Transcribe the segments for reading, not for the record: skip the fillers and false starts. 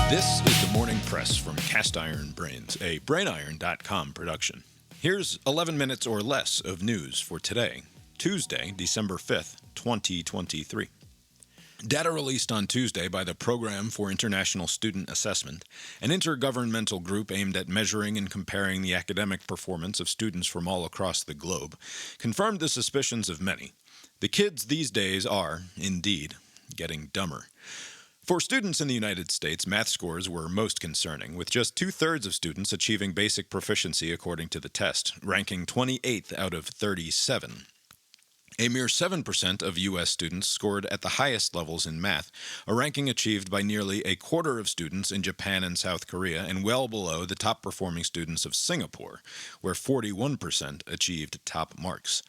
This is the Morning Press from Cast Iron Brains, a brainiron.com production. Here's 11 minutes or less of news for today, Tuesday, December 5th, 2023. Data released on Tuesday by the Program for International Student Assessment, an intergovernmental group aimed at measuring and comparing the academic performance of students from all across the globe, confirmed the suspicions of many. The kids these days are, indeed, getting dumber. For students in the United States, math scores were most concerning, with just two-thirds of students achieving basic proficiency according to the test, ranking 28th out of 37. A mere 7% of U.S. students scored at the highest levels in math, a ranking achieved by nearly a quarter of students in Japan and South Korea, and well below the top-performing students of Singapore, where 41% achieved top marks.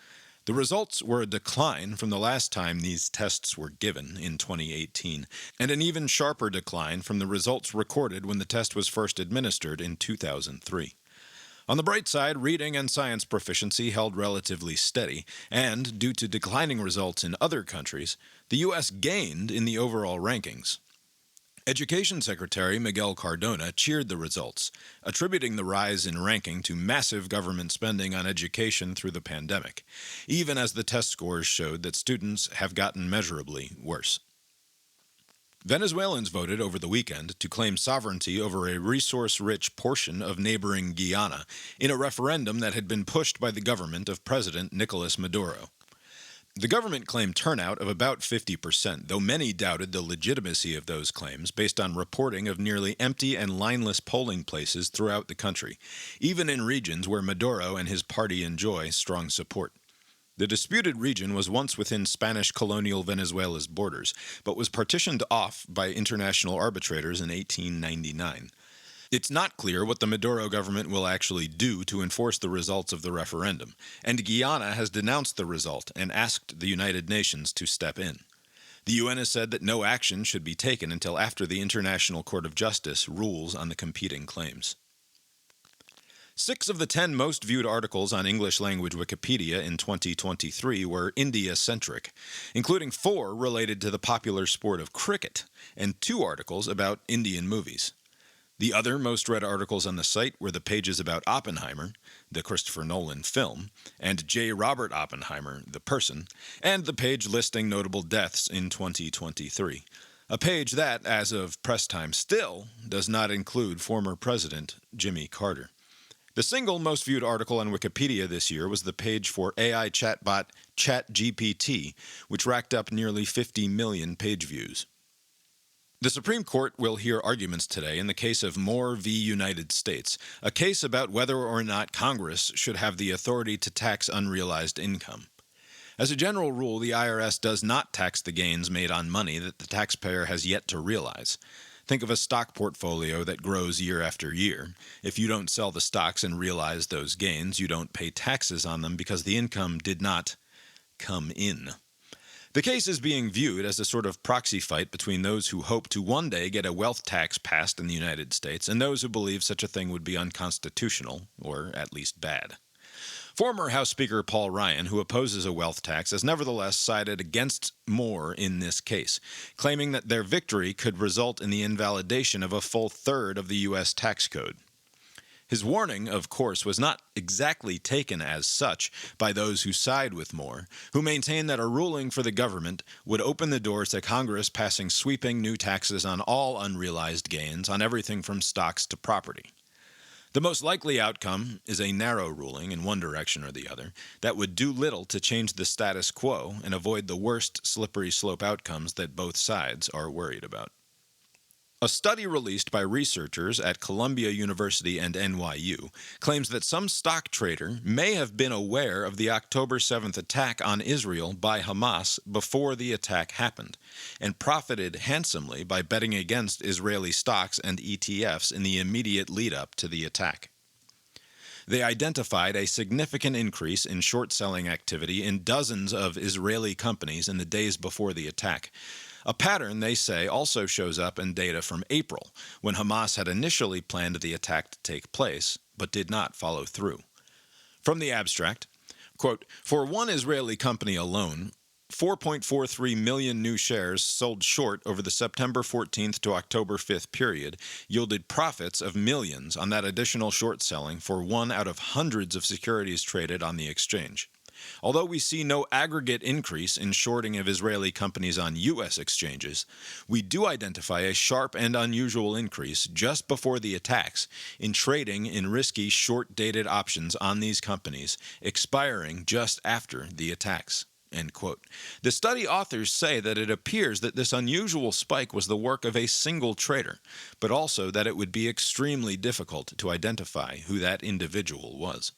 The results were a decline from the last time these tests were given in 2018, and an even sharper decline from the results recorded when the test was first administered in 2003. On the bright side, reading and science proficiency held relatively steady, and, due to declining results in other countries, the U.S. gained in the overall rankings. Education Secretary Miguel Cardona cheered the results, attributing the rise in ranking to massive government spending on education through the pandemic, even as the test scores showed that students have gotten measurably worse. Venezuelans voted over the weekend to claim sovereignty over a resource-rich portion of neighboring Guyana in a referendum that had been pushed by the government of President Nicolas Maduro. The government claimed turnout of about 50%, though many doubted the legitimacy of those claims based on reporting of nearly empty and lineless polling places throughout the country, even in regions where Maduro and his party enjoy strong support. The disputed region was once within Spanish colonial Venezuela's borders, but was partitioned off by international arbitrators in 1899. It's not clear what the Maduro government will actually do to enforce the results of the referendum, and Guyana has denounced the result and asked the United Nations to step in. The UN has said that no action should be taken until after the International Court of Justice rules on the competing claims. 6 of the 10 most viewed articles on English-language Wikipedia in 2023 were India-centric, including 4 related to the popular sport of cricket, and 2 articles about Indian movies. The other most read articles on the site were the pages about Oppenheimer, the Christopher Nolan film, and J. Robert Oppenheimer, the person, and the page listing notable deaths in 2023. A page that, as of press time still, does not include former President Jimmy Carter. The single most viewed article on Wikipedia this year was the page for AI chatbot ChatGPT, which racked up nearly 50 million page views. The Supreme Court will hear arguments today in the case of Moore v. United States, a case about whether or not Congress should have the authority to tax unrealized income. As a general rule, the IRS does not tax the gains made on money that the taxpayer has yet to realize. Think of a stock portfolio that grows year after year. If you don't sell the stocks and realize those gains, you don't pay taxes on them because the income did not come in. The case is being viewed as a sort of proxy fight between those who hope to one day get a wealth tax passed in the United States and those who believe such a thing would be unconstitutional, or at least bad. Former House Speaker Paul Ryan, who opposes a wealth tax, has nevertheless sided against Moore in this case, claiming that their victory could result in the invalidation of a full third of the U.S. tax code. His warning, of course, was not exactly taken as such by those who side with Moore, who maintain that a ruling for the government would open the door to Congress passing sweeping new taxes on all unrealized gains on everything from stocks to property. The most likely outcome is a narrow ruling in one direction or the other that would do little to change the status quo and avoid the worst slippery slope outcomes that both sides are worried about. A study released by researchers at Columbia University and NYU claims that some stock trader may have been aware of the October 7th attack on Israel by Hamas before the attack happened, and profited handsomely by betting against Israeli stocks and ETFs in the immediate lead-up to the attack. They identified a significant increase in short-selling activity in dozens of Israeli companies in the days before the attack. A pattern, they say, also shows up in data from April, when Hamas had initially planned the attack to take place, but did not follow through. From the abstract, quote, "For one Israeli company alone, 4.43 million new shares sold short over the September 14th to October 5th period yielded profits of millions on that additional short selling for one out of hundreds of securities traded on the exchange. Although we see no aggregate increase in shorting of Israeli companies on U.S. exchanges, we do identify a sharp and unusual increase just before the attacks in trading in risky short-dated options on these companies expiring just after the attacks. End quote. The study authors say that it appears that this unusual spike was the work of a single trader, but also that it would be extremely difficult to identify who that individual was.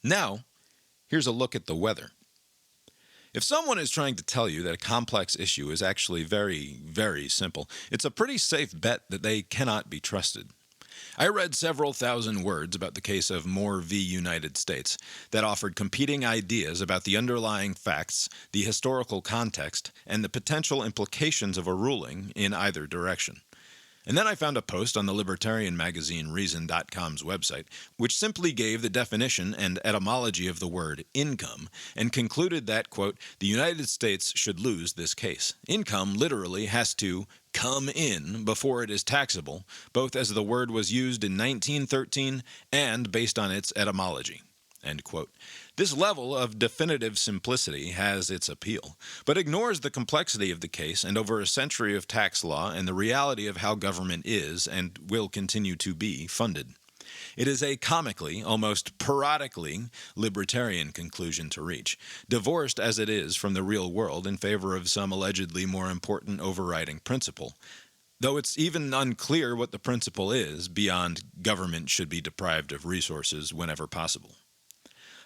Now, here's a look at the weather. If someone is trying to tell you that a complex issue is actually very, very simple, it's a pretty safe bet that they cannot be trusted. I read several thousand words about the case of Moore v. United States that offered competing ideas about the underlying facts, the historical context, and the potential implications of a ruling in either direction. And then I found a post on the libertarian magazine Reason.com's website, which simply gave the definition and etymology of the word income, and concluded that, quote, the United States should lose this case. Income literally has to come in before it is taxable, both as the word was used in 1913 and based on its etymology. End quote. This level of definitive simplicity has its appeal, but ignores the complexity of the case and over a century of tax law and the reality of how government is and will continue to be funded. It is a comically, almost parodically, libertarian conclusion to reach, divorced as it is from the real world in favor of some allegedly more important overriding principle, though it's even unclear what the principle is beyond government should be deprived of resources whenever possible.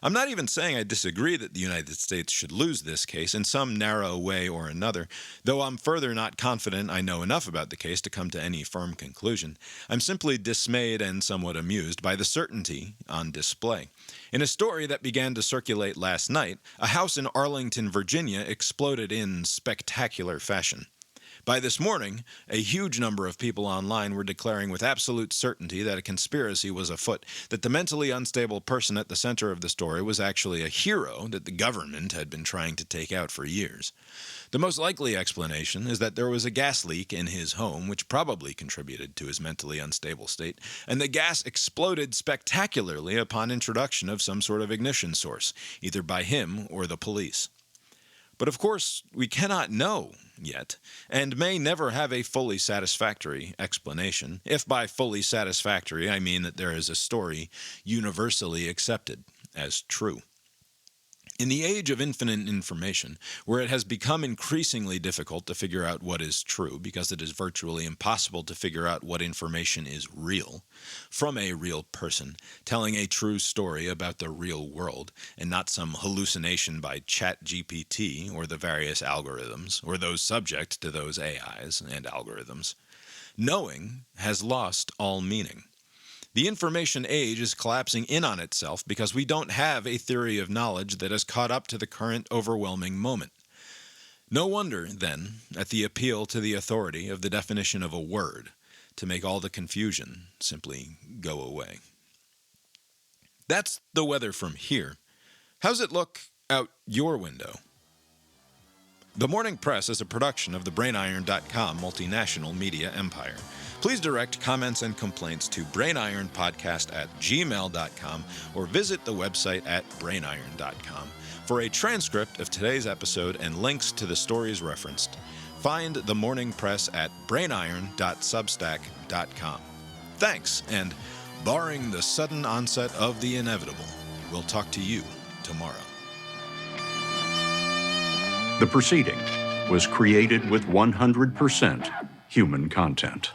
I'm not even saying I disagree that the United States should lose this case in some narrow way or another, though I'm further not confident I know enough about the case to come to any firm conclusion. I'm simply dismayed and somewhat amused by the certainty on display. In a story that began to circulate last night, a house in Arlington, Virginia exploded in spectacular fashion. By this morning, a huge number of people online were declaring with absolute certainty that a conspiracy was afoot, that the mentally unstable person at the center of the story was actually a hero that the government had been trying to take out for years. The most likely explanation is that there was a gas leak in his home, which probably contributed to his mentally unstable state, and the gas exploded spectacularly upon introduction of some sort of ignition source, either by him or the police. But of course, we cannot know yet, and may never have a fully satisfactory explanation, if by fully satisfactory I mean that there is a story universally accepted as true. In the age of infinite information, where it has become increasingly difficult to figure out what is true because it is virtually impossible to figure out what information is real, from a real person telling a true story about the real world and not some hallucination by ChatGPT or the various algorithms or those subject to those AIs and algorithms, knowing has lost all meaning. The information age is collapsing in on itself because we don't have a theory of knowledge that has caught up to the current overwhelming moment. No wonder, then, at the appeal to the authority of the definition of a word to make all the confusion simply go away. That's the weather from here. How's it look out your window? The Morning Press is a production of the BrainIron.com multinational media empire. Please direct comments and complaints to brainironpodcast@gmail.com or visit the website at brainiron.com. For a transcript of today's episode and links to the stories referenced, find the Morning Press at brainiron.substack.com. Thanks, and barring the sudden onset of the inevitable, we'll talk to you tomorrow. The proceeding was created with 100% human content.